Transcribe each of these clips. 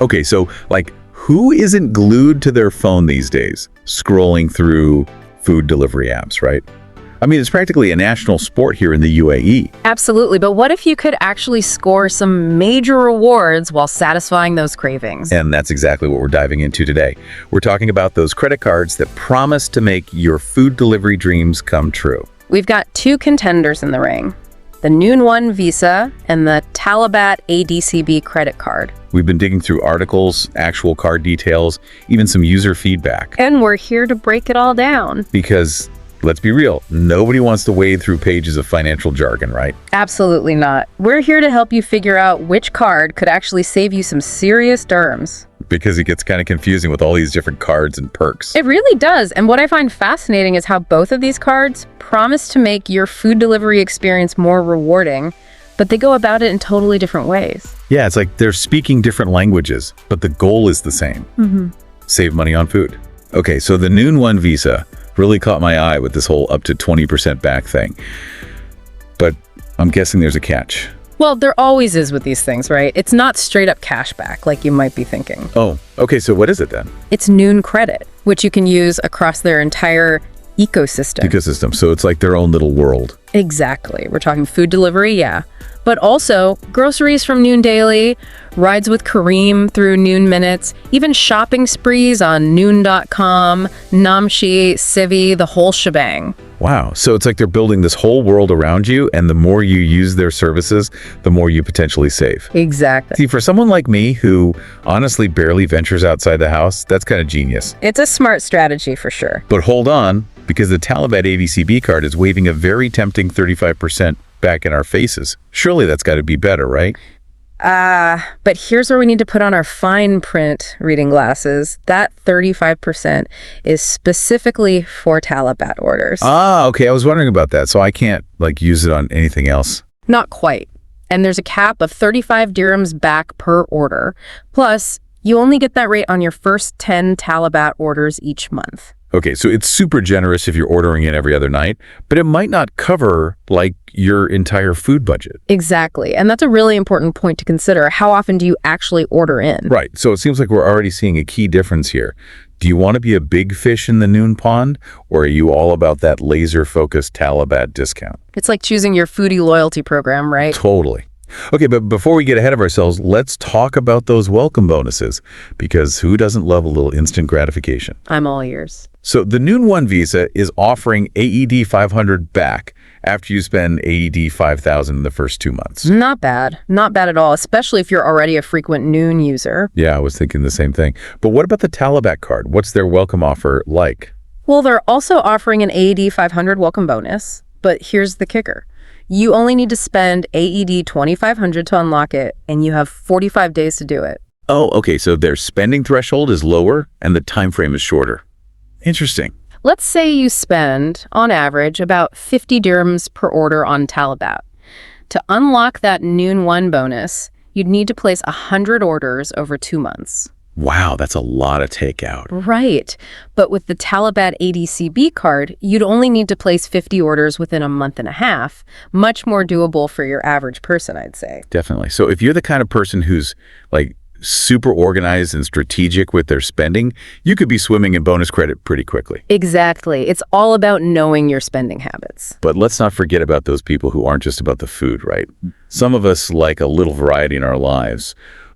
Okay, so like who isn't glued to their phone these days, scrolling through food delivery apps, right? I mean, it's practically a national sport here in the UAE. Absolutely, but what if you could actually score some major rewards while satisfying those cravings? And that's exactly what we're diving into today. We're talking about those credit cards that promise to make your food delivery dreams come true. We've got two contenders in the ring, the Noon One Visa and the Talabat ADCB Credit Card. We've been digging through articles, actual card details, even some user feedback. And we're here to break it all down. Because let's be real, nobody wants to wade through pages of financial jargon, right? Absolutely not. We're here to help you figure out which card could actually save you some serious dirhams. Because it gets kind of confusing with all these different cards and perks. It really does. And what I find fascinating is how both of these cards promise to make your food delivery experience more rewarding, but they go about it in totally different ways. Yeah, it's like they're speaking different languages, but the goal is the same. Save money on food. Okay, so the Noon One Visa really caught my eye with this whole up to 20% back thing. But I'm guessing there's a catch. Well, there always is with these things, right? It's not straight up cashback like you might be thinking. Oh, okay, so what is it then? It's Noon Credit, which you can use across their entire ecosystem. So it's like their own little world. Exactly. We're talking food delivery, yeah. But also groceries from Noon Daily, rides with Kareem through Noon Minutes, even shopping sprees on Noon.com, Namshi, Civi, the whole shebang. Wow, so it's like they're building this whole world around you, and the more you use their services, the more you potentially save. Exactly. See, for someone like me who honestly barely ventures outside the house, that's kind of genius. It's a smart strategy for sure. But hold on, because the Talabat ADCB card is waving a very tempting 35% back in our faces. Surely that's got to be better, right? But here's where we need to put on our fine print reading glasses. That 35% is specifically for Talabat orders. Okay, I was wondering about that. So I can't use it on anything else. Not quite. And there's a cap of 35 dirhams back per order. Plus, you only get that rate on your first 10 Talabat orders each month. Okay, so it's super generous if you're ordering it every other night, but it might not cover your entire food budget. Exactly. And that's a really important point to consider. How often do you actually order in? Right. So it seems like we're already seeing a key difference here. Do you want to be a big fish in the Noon pond, or are you all about that laser-focused Talabat discount? It's like choosing your foodie loyalty program, right? Totally. Okay, but before we get ahead of ourselves, let's talk about those welcome bonuses, because who doesn't love a little instant gratification? I'm all ears. So the Noon One Visa is offering AED 500 back after you spend AED 5,000 in the first 2 months. Not bad. Not bad at all, especially if you're already a frequent Noon user. Yeah, I was thinking the same thing. But what about the Talabat card? What's their welcome offer like? Well, they're also offering an AED 500 welcome bonus, but here's the kicker. You only need to spend AED 2,500 to unlock it, and you have 45 days to do it. Oh, okay, so their spending threshold is lower and the time frame is shorter. Interesting. Let's say you spend, on average, about 50 dirhams per order on Talabat. To unlock that Noon One bonus, you'd need to place 100 orders over 2 months. Wow, that's a lot of takeout. Right. But with the Talabat ADCB card, you'd only need to place 50 orders within a month and a half. Much more doable for your average person, I'd say. Definitely. So if you're the kind of person who's super organized and strategic with their spending, you could be swimming in bonus credit pretty quickly. Exactly. It's all about knowing your spending habits. But let's not forget about those people who aren't just about the food, right? Some of us like a little variety in our lives.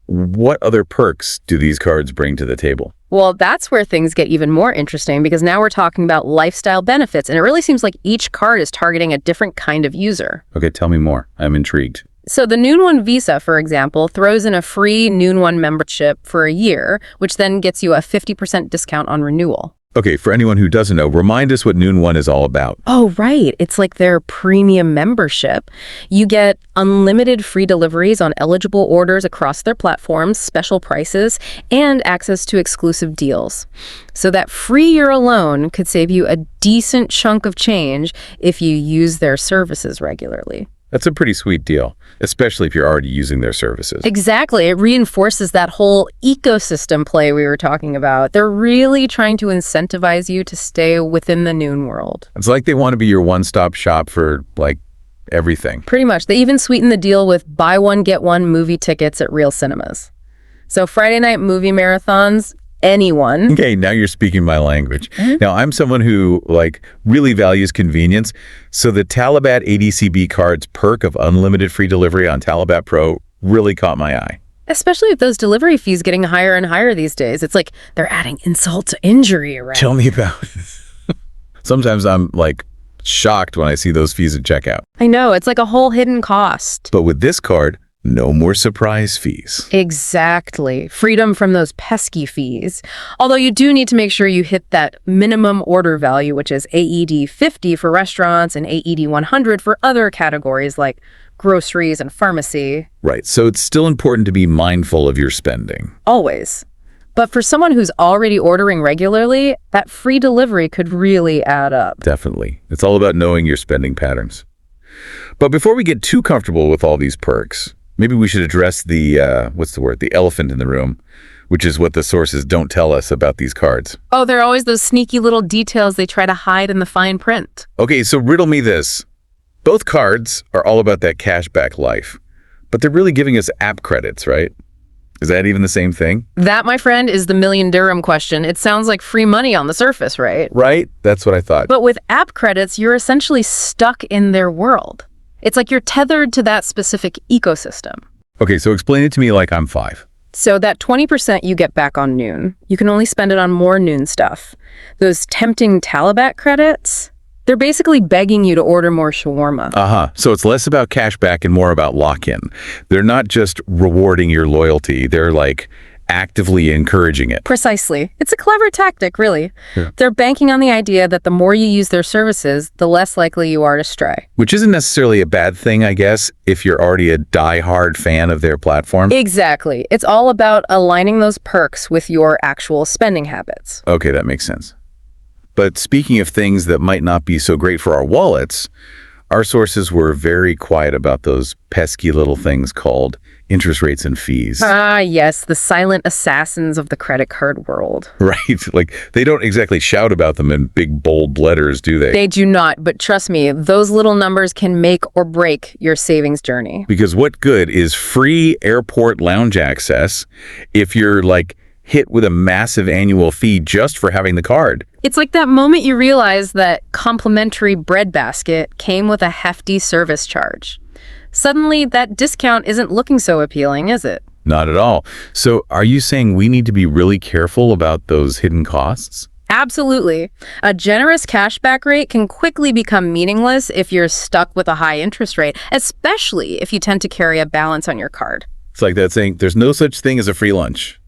What other perks do these cards bring to the table? Well, that's where things get even more interesting, because now we're talking about lifestyle benefits, and it really seems like each card is targeting a different kind of user. Okay, tell me more. I'm intrigued. So the Noon One Visa, for example, throws in a free Noon One membership for a year, which then gets you a 50% discount on renewal. Okay, for anyone who doesn't know, remind us what Noon One is all about. Oh, right. It's like their premium membership. You get unlimited free deliveries on eligible orders across their platforms, special prices, and access to exclusive deals. So that free year alone could save you a decent chunk of change if you use their services regularly. That's a pretty sweet deal, especially if you're already using their services. Exactly. It reinforces that whole ecosystem play we were talking about. They're really trying to incentivize you to stay within the Noon world. It's like they want to be your one-stop shop for, everything. Pretty much. They even sweeten the deal with buy one, get one movie tickets at real cinemas. So Friday night movie marathons, anyone. Okay, now you're speaking my language. Now, I'm someone who, really values convenience, so the Talabat ADCB Card's perk of unlimited free delivery on Talabat Pro really caught my eye. Especially with those delivery fees getting higher and higher these days. It's like they're adding insult to injury around. Tell me about it. Sometimes I'm, shocked when I see those fees at checkout. I know, it's like a whole hidden cost. But with this card, no more surprise fees. Exactly. Freedom from those pesky fees. Although you do need to make sure you hit that minimum order value, which is AED 50 for restaurants and AED 100 for other categories like groceries and pharmacy. Right, so it's still important to be mindful of your spending. Always. But for someone who's already ordering regularly, that free delivery could really add up. Definitely. It's all about knowing your spending patterns. But before we get too comfortable with all these perks, maybe we should address the, the elephant in the room, which is what the sources don't tell us about these cards. Oh, there are always those sneaky little details they try to hide in the fine print. Okay, so riddle me this. Both cards are all about that cashback life, but they're really giving us app credits, right? Is that even the same thing? That, my friend, is the million dirham question. It sounds like free money on the surface, right? Right? That's what I thought. But with app credits, you're essentially stuck in their world. It's like you're tethered to that specific ecosystem. Okay, so explain it to me like I'm 5. So that 20% you get back on Noon, you can only spend it on more Noon stuff. Those tempting Talabat credits, they're basically begging you to order more shawarma. So it's less about cashback and more about lock-in. They're not just rewarding your loyalty. They're actively encouraging it. Precisely. It's a clever tactic, really. Yeah. They're banking on the idea that the more you use their services, the less likely you are to stray. Which isn't necessarily a bad thing, I guess, if you're already a die-hard fan of their platform. Exactly. It's all about aligning those perks with your actual spending habits. Okay, that makes sense. But speaking of things that might not be so great for our wallets, our sources were very quiet about those pesky little things called interest rates and fees. Ah, yes, the silent assassins of the credit card world. Right. They don't exactly shout about them in big, bold letters, do they? They do not, but trust me, those little numbers can make or break your savings journey. Because what good is free airport lounge access if you're, hit with a massive annual fee just for having the card? It's like that moment you realize that complimentary bread basket came with a hefty service charge. Suddenly, that discount isn't looking so appealing, is it? Not at all. So are you saying we need to be really careful about those hidden costs? Absolutely. A generous cashback rate can quickly become meaningless if you're stuck with a high interest rate, especially if you tend to carry a balance on your card. It's like that saying, there's no such thing as a free lunch.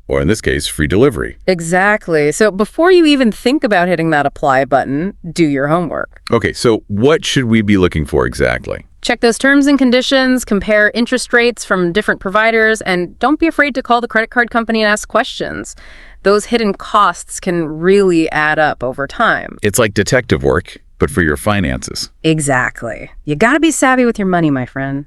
Or in this case, free delivery. Exactly. So before you even think about hitting that apply button, do your homework. Okay, so what should we be looking for exactly? Check those terms and conditions, compare interest rates from different providers, and don't be afraid to call the credit card company and ask questions. Those hidden costs can really add up over time. It's like detective work, but for your finances. Exactly. You gotta be savvy with your money, my friend.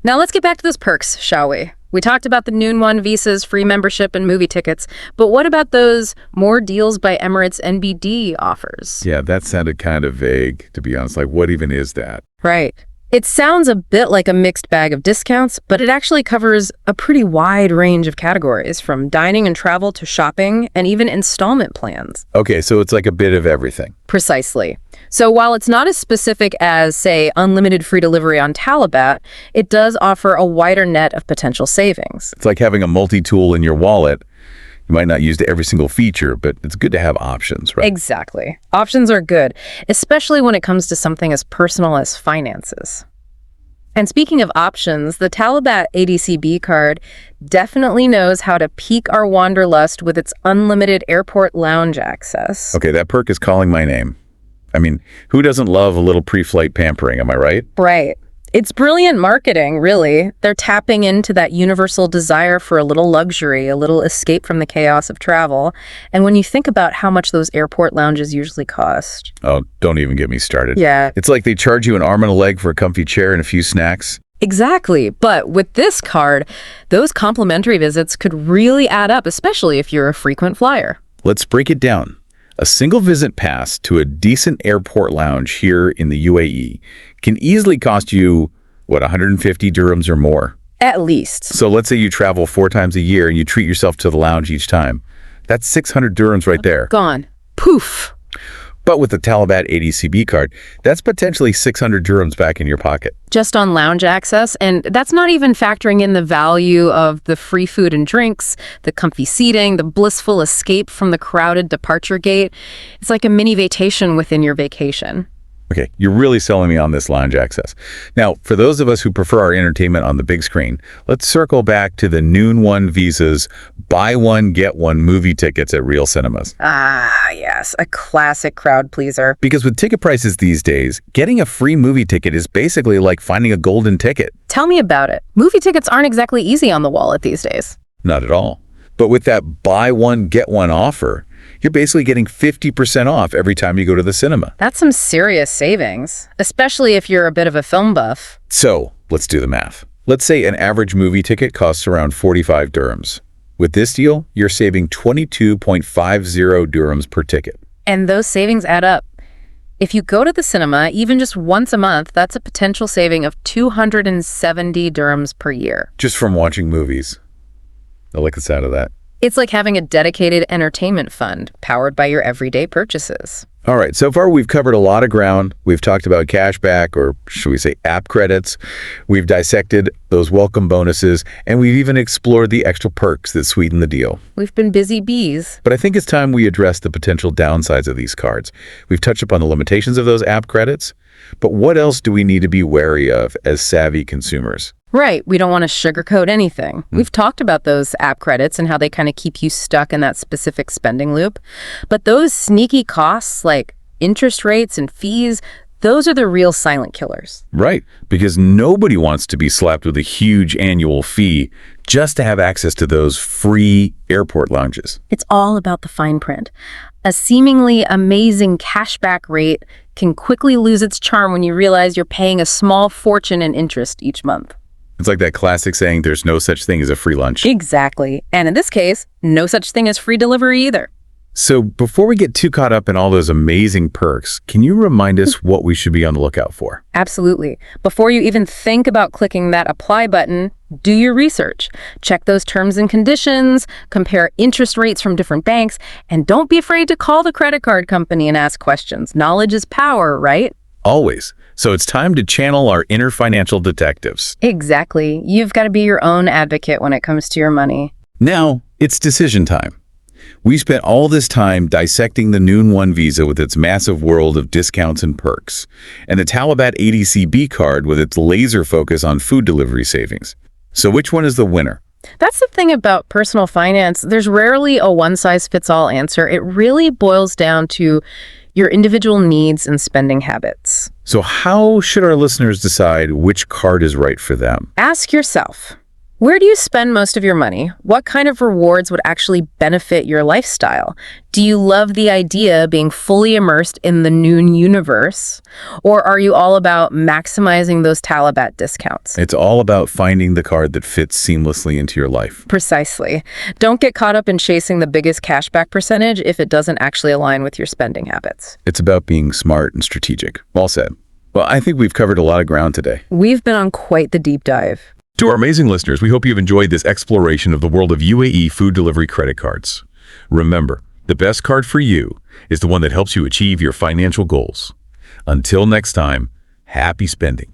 Now let's get back to those perks, shall we? We talked about the Noon One visas, free membership, and movie tickets, but what about those more deals by Emirates NBD offers? Yeah, that sounded kind of vague, to be honest. What even is that? Right. It sounds a bit like a mixed bag of discounts, but it actually covers a pretty wide range of categories, from dining and travel to shopping and even installment plans. Okay, so it's like a bit of everything. Precisely. So while it's not as specific as, say, unlimited free delivery on Talabat, it does offer a wider net of potential savings. It's like having a multi-tool in your wallet. You might not use every single feature, but it's good to have options, right? Exactly. Options are good, especially when it comes to something as personal as finances. And speaking of options, the Talabat ADCB card definitely knows how to pique our wanderlust with its unlimited airport lounge access. Okay, that perk is calling my name. I mean, who doesn't love a little pre-flight pampering, am I right? Right. It's brilliant marketing, really. They're tapping into that universal desire for a little luxury, a little escape from the chaos of travel. And when you think about how much those airport lounges usually cost. Oh, don't even get me started. Yeah. It's like they charge you an arm and a leg for a comfy chair and a few snacks. Exactly. But with this card, those complimentary visits could really add up, especially if you're a frequent flyer. Let's break it down. A single visit pass to a decent airport lounge here in the UAE can easily cost you, 150 dirhams or more. At least. So let's say you travel 4 times a year and you treat yourself to the lounge each time. That's 600 dirhams right there. Gone. Poof. But with the Talabat ADCB card, that's potentially 600 dirhams back in your pocket. Just on lounge access, and that's not even factoring in the value of the free food and drinks, the comfy seating, the blissful escape from the crowded departure gate. It's like a mini vacation within your vacation. Okay, you're really selling me on this lounge access. Now, for those of us who prefer our entertainment on the big screen, let's circle back to the Noon One Visa's buy one, get one movie tickets at real cinemas. Ah, yes, a classic crowd pleaser. Because with ticket prices these days, getting a free movie ticket is basically like finding a golden ticket. Tell me about it. Movie tickets aren't exactly easy on the wallet these days. Not at all. But with that buy one, get one offer, you're basically getting 50% off every time you go to the cinema. That's some serious savings, especially if you're a bit of a film buff. So, let's do the math. Let's say an average movie ticket costs around 45 dirhams. With this deal, you're saving 22.50 dirhams per ticket. And those savings add up. If you go to the cinema even just once a month, that's a potential saving of 270 dirhams per year. Just from watching movies. I like the sound of that. It's like having a dedicated entertainment fund powered by your everyday purchases. All right, so far we've covered a lot of ground. We've talked about cashback, or should we say app credits. We've dissected those welcome bonuses, and we've even explored the extra perks that sweeten the deal. We've been busy bees. But I think it's time we address the potential downsides of these cards. We've touched upon the limitations of those app credits, but what else do we need to be wary of as savvy consumers? Right. We don't want to sugarcoat anything. We've talked about those app credits and how they kind of keep you stuck in that specific spending loop. But those sneaky costs like interest rates and fees, those are the real silent killers. Right. Because nobody wants to be slapped with a huge annual fee just to have access to those free airport lounges. It's all about the fine print. A seemingly amazing cashback rate can quickly lose its charm when you realize you're paying a small fortune in interest each month. It's like that classic saying, there's no such thing as a free lunch. Exactly. And in this case, no such thing as free delivery either. So before we get too caught up in all those amazing perks, can you remind us what we should be on the lookout for? Absolutely. Before you even think about clicking that apply button, do your research. Check those terms and conditions, compare interest rates from different banks, and don't be afraid to call the credit card company and ask questions. Knowledge is power, right? Always. So it's time to channel our inner financial detectives. Exactly. You've got to be your own advocate when it comes to your money. Now, it's decision time. We spent all this time dissecting the Noon One Visa with its massive world of discounts and perks, and the Talabat ADCB card with its laser focus on food delivery savings. So which one is the winner? That's the thing about personal finance. There's rarely a one-size-fits-all answer. It really boils down to your individual needs and spending habits. So how should our listeners decide which card is right for them? Ask yourself, where do you spend most of your money? What kind of rewards would actually benefit your lifestyle? Do you love the idea of being fully immersed in the Noon universe? Or are you all about maximizing those Talabat discounts? It's all about finding the card that fits seamlessly into your life. Precisely. Don't get caught up in chasing the biggest cashback percentage if it doesn't actually align with your spending habits. It's about being smart and strategic. Well said. Well, I think we've covered a lot of ground today. We've been on quite the deep dive. To our amazing listeners, we hope you've enjoyed this exploration of the world of UAE food delivery credit cards. Remember, the best card for you is the one that helps you achieve your financial goals. Until next time, happy spending.